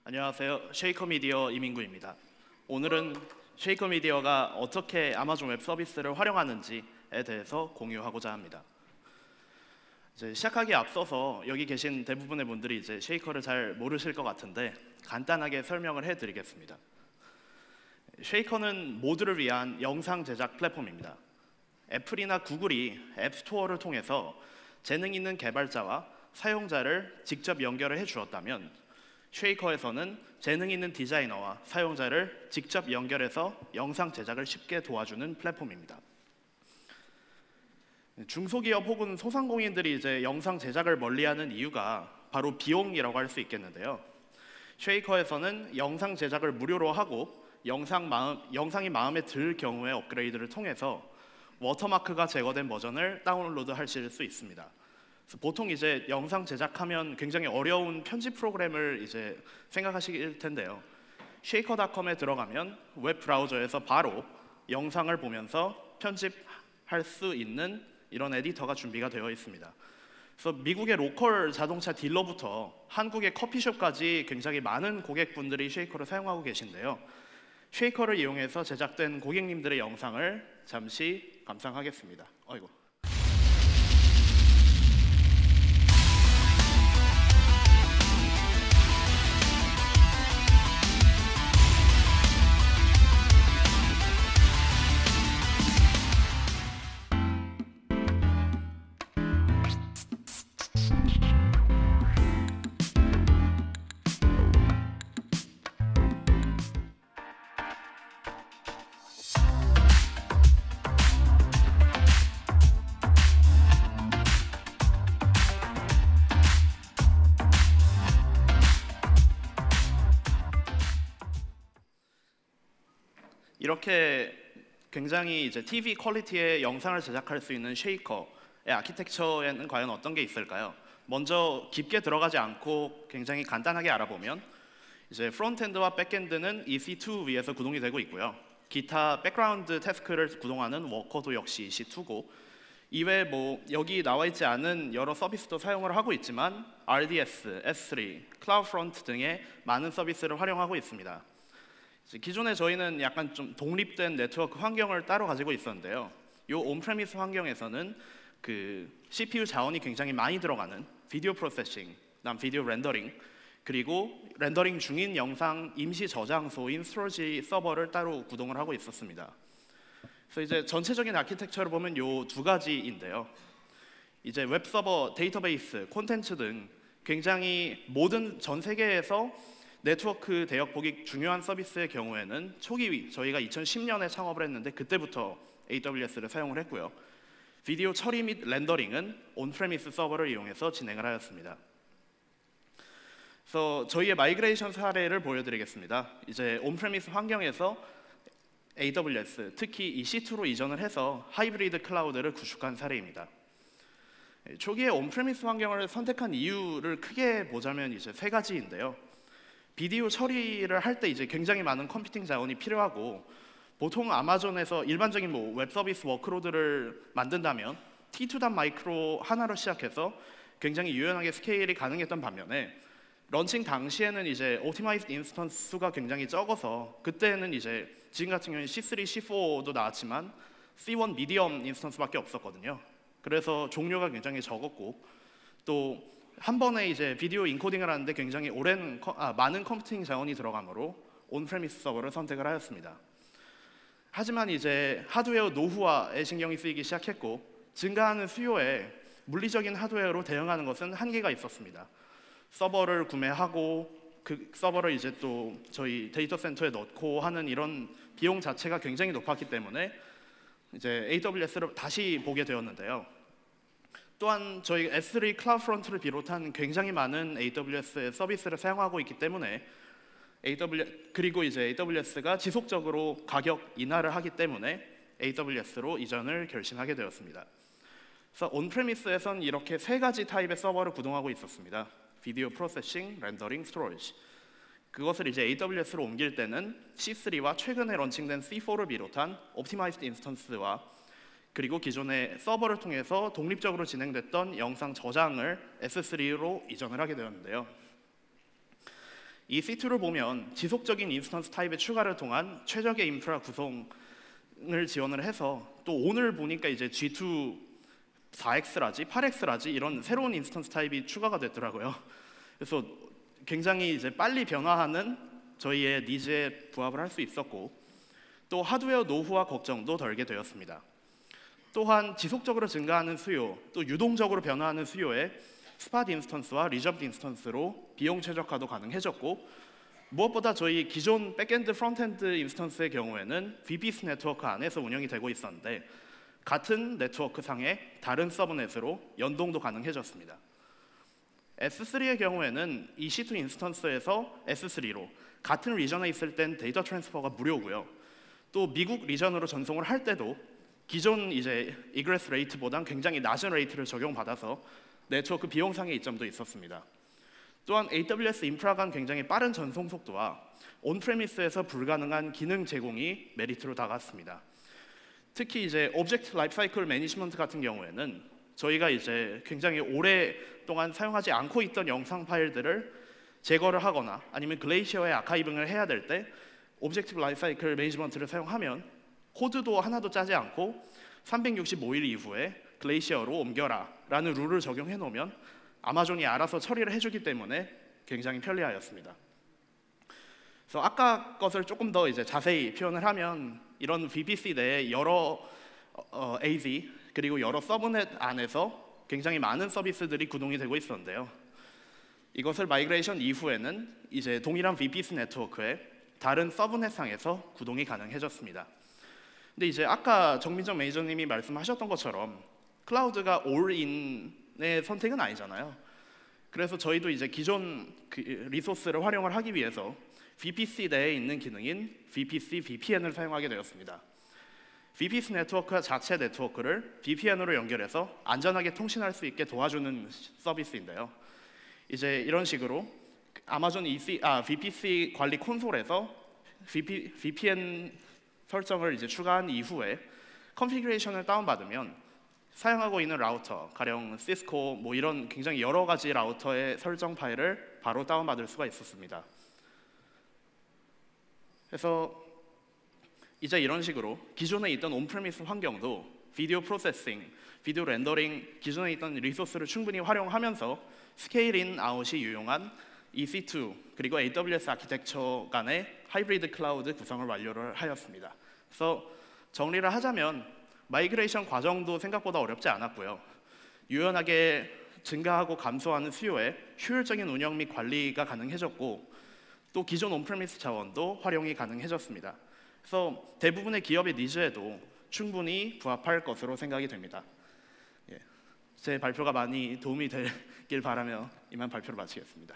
안녕하세요. 쉐이커미디어 이민구입니다. 오늘은 쉐이커미디어가 어떻게 아마존 웹 서비스를 활용하는지에 대해서 공유하고자 합니다. 이제 시작하기에 앞서서 여기 계신 대부분의 분들이 이제 쉐이커를 잘 모르실 것 같은데 간단하게 설명을 해드리겠습니다. 쉐이커는 모두를 위한 영상 제작 플랫폼입니다. 애플이나 구글이 앱스토어를 통해서 재능 있는 개발자와 사용자를 직접 연결을 해주었다면 쉐이커에서는 재능 있는 디자이너와 사용자를 직접 연결해서 영상 제작을 쉽게 도와주는 플랫폼입니다. 중소기업 혹은 소상공인들이 이제 영상 제작을 멀리하는 이유가 바로 비용이라고 할 수 있겠는데요. 쉐이커에서는 영상 제작을 무료로 하고 영상이 마음에 들 경우에 업그레이드를 통해서 워터마크가 제거된 버전을 다운로드 하실 수 있습니다. 보통 이제 영상 제작하면 굉장히 어려운 편집 프로그램을 이제 생각하실 텐데요. 쉐이커닷컴에 들어가면 웹 브라우저에서 바로 영상을 보면서 편집할 수 있는 이런 에디터가 준비가 되어 있습니다. 그래서 미국의 로컬 자동차 딜러부터 한국의 커피숍까지 굉장히 많은 고객분들이 쉐이커를 사용하고 계신데요. 쉐이커를 이용해서 제작된 고객님들의 영상을 잠시 감상하겠습니다. 어이구. 이렇게 굉장히 이제 TV 퀄리티의 영상을 제작할 수 있는 쉐이커의 아키텍처에는 과연 어떤 게 있을까요? 먼저 깊게 들어가지 않고 굉장히 간단하게 알아보면 이제 프론트엔드와 백엔드는 EC2 위에서 구동이 되고 있고요. 기타 백그라운드 태스크를 구동하는 워커도 역시 EC2고 이외에 뭐 여기 나와 있지 않은 여러 서비스도 사용을 하고 있지만 RDS, S3, 클라우드프론트 등의 많은 서비스를 활용하고 있습니다. 기존에 저희는 약간 좀 독립된 네트워크 환경을 따로 가지고 있었는데요. 이 온프레미스 환경에서는 그 CPU 자원이 굉장히 많이 들어가는 비디오 프로세싱, 그다음 비디오 렌더링, 그리고 렌더링 중인 영상 임시 저장소인 스토리지 서버를 따로 구동을 하고 있었습니다. 그래서 이제 전체적인 아키텍처를 보면 이 두 가지인데요. 이제 웹 서버, 데이터베이스, 콘텐츠 등 굉장히 모든 전 세계에서 네트워크 대역 보기 중요한 서비스의 경우에는 초기 저희가 2010년에 창업을 했는데 그때부터 AWS를 사용을 했고요. 비디오 처리 및 렌더링은 온프레미스 서버를 이용해서 진행을 하였습니다. 그래서 저희의 마이그레이션 사례를 보여드리겠습니다. 이제 온프레미스 환경에서 AWS, 특히 EC2로 이전을 해서 하이브리드 클라우드를 구축한 사례입니다. 초기에 온프레미스 환경을 선택한 이유를 크게 보자면 이제 세 가지인데요. 비디오 처리를 할 때 이제 굉장히 많은 컴퓨팅 자원이 필요하고 보통 아마존에서 일반적인 뭐 웹 서비스 워크로드를 만든다면 T2.micro 하나로 시작해서 굉장히 유연하게 스케일이 가능했던 반면에 런칭 당시에는 이제 옵티마이즈드 인스턴스 수가 굉장히 적어서 그때는 이제 지금 같은 경우는 C3, C4도 나왔지만 C1 미디엄 인스턴스밖에 없었거든요. 그래서 종류가 굉장히 적었고 또 한 번에 이제 비디오 인코딩을 하는데 굉장히 많은 컴퓨팅 자원이 들어가므로 온프레미스 서버를 선택을 하였습니다. 하지만 이제 하드웨어 노후화에 신경이 쓰이기 시작했고 증가하는 수요에 물리적인 하드웨어로 대응하는 것은 한계가 있었습니다. 서버를 구매하고 그 서버를 이제 또 저희 데이터 센터에 넣고 하는 이런 비용 자체가 굉장히 높았기 때문에 이제 AWS를 다시 보게 되었는데요. 또한 저희 S3 클라우드프론트를 비롯한 굉장히 많은 AWS의 서비스를 사용하고 있기 때문에 그리고 이제 AWS가 지속적으로 가격 인하를 하기 때문에 AWS로 이전을 결심하게 되었습니다. 그래서 온프레미스에선 이렇게 세 가지 타입의 서버를 구동하고 있었습니다. 비디오 프로세싱, 렌더링, 스토리지. 그것을 이제 AWS로 옮길 때는 C3와 최근에 런칭된 C4를 비롯한 옵티마이즈드 인스턴스와 그리고 기존의 서버를 통해서 독립적으로 진행됐던 영상 저장을 S3로 이전을 하게 되었는데요. 이 C2를 보면 지속적인 인스턴스 타입의 추가를 통한 최적의 인프라 구성을 지원을 해서 또 오늘 보니까 이제 G2 4X라지, 8X라지 이런 새로운 인스턴스 타입이 추가가 됐더라고요. 그래서 굉장히 이제 빨리 변화하는 저희의 니즈에 부합을 할 수 있었고 또 하드웨어 노후화 걱정도 덜게 되었습니다. 또한 지속적으로 증가하는 수요, 또 유동적으로 변화하는 수요에 스팟 인스턴스와 리저브드 인스턴스로 비용 최적화도 가능해졌고 무엇보다 저희 기존 백엔드 프론트엔드 인스턴스의 경우에는 VPC 네트워크 안에서 운영이 되고 있었는데 같은 네트워크 상의 다른 서브넷으로 연동도 가능해졌습니다. S3의 경우에는 EC2 인스턴스에서 S3로 같은 리전에 있을 땐 데이터 트랜스퍼가 무료고요. 또 미국 리전으로 전송을 할 때도 기존 이제 이그레스 레이트보단 굉장히 낮은 레이트를 적용받아서 네트워크 비용상의 이점도 있었습니다. 또한 AWS 인프라 간 굉장히 빠른 전송 속도와 온프레미스에서 불가능한 기능 제공이 메리트로 다가왔습니다. 특히 이제 오브젝트 라이프사이클 매니지먼트 같은 경우에는 저희가 이제 굉장히 오랫동안 사용하지 않고 있던 영상 파일들을 제거를 하거나 아니면 글레이시어에 아카이빙을 해야 될 때 오브젝트 라이프사이클 매니지먼트를 사용하면 코드도 하나도 짜지 않고 365일 이후에 글레이시어로 옮겨라 라는 룰을 적용해 놓으면 아마존이 알아서 처리를 해주기 때문에 굉장히 편리하였습니다. 그래서 아까 것을 조금 더 이제 자세히 표현을 하면 이런 VPC 내에 여러 AZ 그리고 여러 서브넷 안에서 굉장히 많은 서비스들이 구동이 되고 있었는데요. 이것을 마이그레이션 이후에는 이제 동일한 VPC 네트워크에 다른 서브넷 상에서 구동이 가능해졌습니다. 근데 이제 아까 정민정 매니저님이 말씀하셨던 것처럼 클라우드가 올인의 선택은 아니잖아요. 그래서 저희도 이제 기존 리소스를 활용을 하기 위해서 VPC 내에 있는 기능인 VPC VPN을 사용하게 되었습니다. VPC 네트워크 자체 네트워크를 VPN으로 연결해서 안전하게 통신할 수 있게 도와주는 서비스인데요. 이제 이런 식으로 아마존 VPC 관리 콘솔에서 VPN 설정을 이제 추가한 이후에 컨피그레이션을 다운받으면 사용하고 있는 라우터, 가령 시스코 뭐 이런 굉장히 여러 가지 라우터의 설정 파일을 바로 다운받을 수가 있었습니다. 그래서 이제 이런 식으로 기존에 있던 온프레미스 환경도 비디오 프로세싱, 비디오 렌더링, 기존에 있던 리소스를 충분히 활용하면서 스케일인 아웃이 유용한 EC2 그리고 AWS 아키텍처 간의 하이브리드 클라우드 구성을 완료를 하였습니다. 그래서 정리를 하자면 마이그레이션 과정도 생각보다 어렵지 않았고요. 유연하게 증가하고 감소하는 수요에 효율적인 운영 및 관리가 가능해졌고 또 기존 온프레미스 자원도 활용이 가능해졌습니다. 그래서 대부분의 기업의 니즈에도 충분히 부합할 것으로 생각이 됩니다. 제 발표가 많이 도움이 되길 바라며 이만 발표를 마치겠습니다.